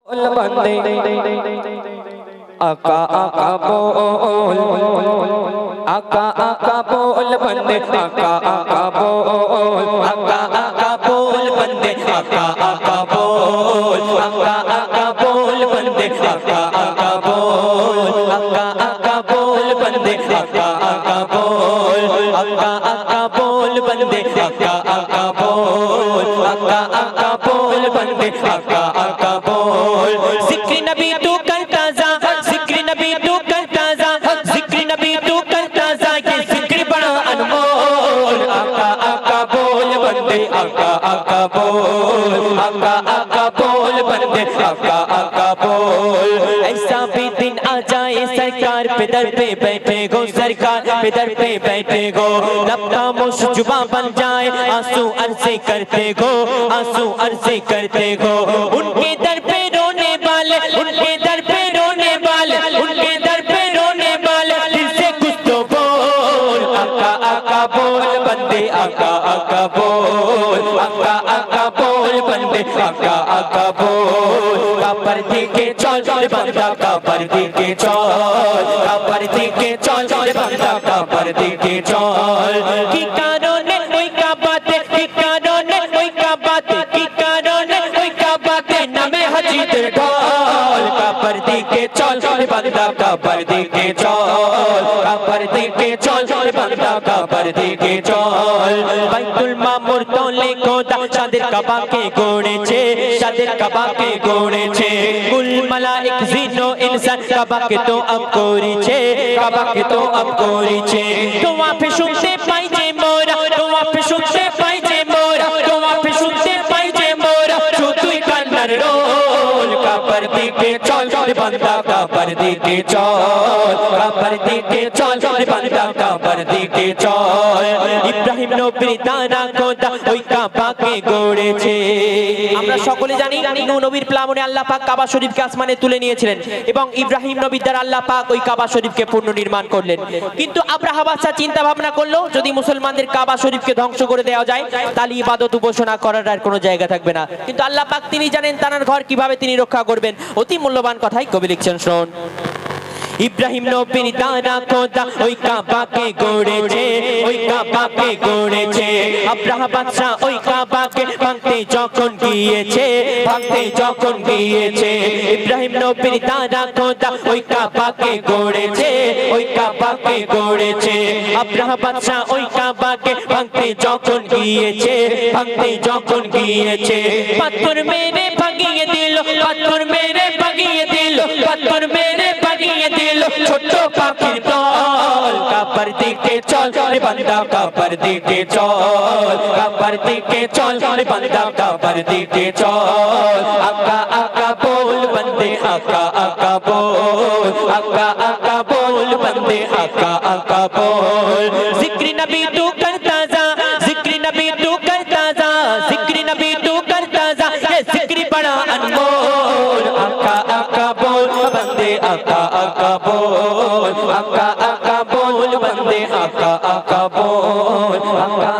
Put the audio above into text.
बंदे आका आका बोल आका आका बोल बंदे आका आका बोल आका आका बोल बंदे आका आका बोल आका आका बोल बंदे आका आका बोल आका आका बोल बंदे आका आका बोल आका आका बोल बंदे आका आका बोल आका आका बोल बंदे आका आका बोल जिक्र नबी तू करता जा जिक्र नबी तू करता जा जिक्र नबी तू करता जा ये जिक्र बड़ा अनमोल आका आका बोल बंदे आका आका बोल आका आका बोल बंदे आका आका बोल ऐसा भी दिन आ जाए सरकार पे दर पे बैठे गो सरकार पे दर पे बैठे गो लब खामोश जुबां बन जाए आंसू अर्ज़े करते गो आंसू अर्ज़े करते गो उनके दर पे रोने वाले उनके दर पे रोने वाले उनके दर पे रोने वाले दिल से कुछ तो बोल आका आका बोल बंदे आका आका बोल आका आका बोल बंदे आका आका बोल कापर दिखे चल चल बंदा कापर दिखे चल कापर दिखे चल चल बंदा कापर दिखे चल की कानूने कोई का बातें की कानूने कोई का बातें की कानूने कोई का बातें नमे हजीद ढोल कापर दिखे चल चल बंदा कापर दिखे चल कापर दिखे चल चल बंदा कापर दिखे चल बैतुल मामुर तो लेको दा शादिर कबा के गोड़े छे शादिर कबा के गोड़े छे कुल मलाइक जिनो इंसान कबा के तो अब कोरी छे कबा के तो अब कोरी छे तो वहाँ पे सुनते पाई जे मोरा तो वहाँ पे सुनते पाई जे मोरा तो वहाँ पे सुनते पाई जे मोरा जो तू कन्नर रोल कापर दिखे चल चल बंदा कापर दिखे चल कापर दिखे चल चल बंदा कापर दिखे चल ইব্রাহিম নবীর দানা কোদা ওই কাবাকে গড়েছে আমরা সকলে জানি নূহ নবীর প্লাবনে আল্লাহ পাক কাবা শরীফকে আসমানে তুলে নিয়েছিলেন এবং ইব্রাহিম নবীর দ্বারা আল্লাহ পাক ওই কাবা শরীফকে পুনর্নির্মাণ করলেন কিন্তু আব্রাহা বাদশা চিন্তা ভাবনা করলো যদি মুসলমানদের কাবা শরীফকে ধ্বংস করে দেওয়া যায় তাহলে ইবাদত উপাসনা করার আর কোনো জায়গা থাকবে না কিন্তু আল্লাহ পাক তিনি জানেন তার ঘর কিভাবে তিনি রক্ষা করবেন অতি মূল্যবান কথাই কবি লিখছেন শুনুন ইব্রাহিম নবীর দানা খোদা ওই কাবাকে গড়েছে ওই কাবাকে গড়েছে আব্রাহা বাদশা ওই কাবাকে ভাঙতে যখন গিয়েছে ভাঙতে যখন গিয়েছে ইব্রাহিম নবীর দানা খোদা ওই কাবাকে গড়েছে ওই কাবাকে গড়েছে আব্রাহা বাদশা ওই কাবাকে ভাঙতে যখন গিয়েছে ভাঙতে যখন গিয়েছে পাথর মেরে ভাঙিয়ে দিল পাথর মেরে ভাঙিয়ে দিল পাথর মেরে ভাঙিয়ে দিল ছোট পাখির দল কাবার দিকে চল রে বান্দা কাবার দিকে চল কাবার দিকে চল রে বান্দা কাবার দিকে চল আকা আকা बोल बंदे आका आका बोल आका आका बोल बंदे आका आका बोल जिक्र नबी तू करता जा जिक्र नबी तू करता जा जिक्र नबी तू करता जा ये जिक्र बड़ा अनमोल आका आका बोल बंदे आका आका बोल आका आका बोल बंदे आका आका बोल आका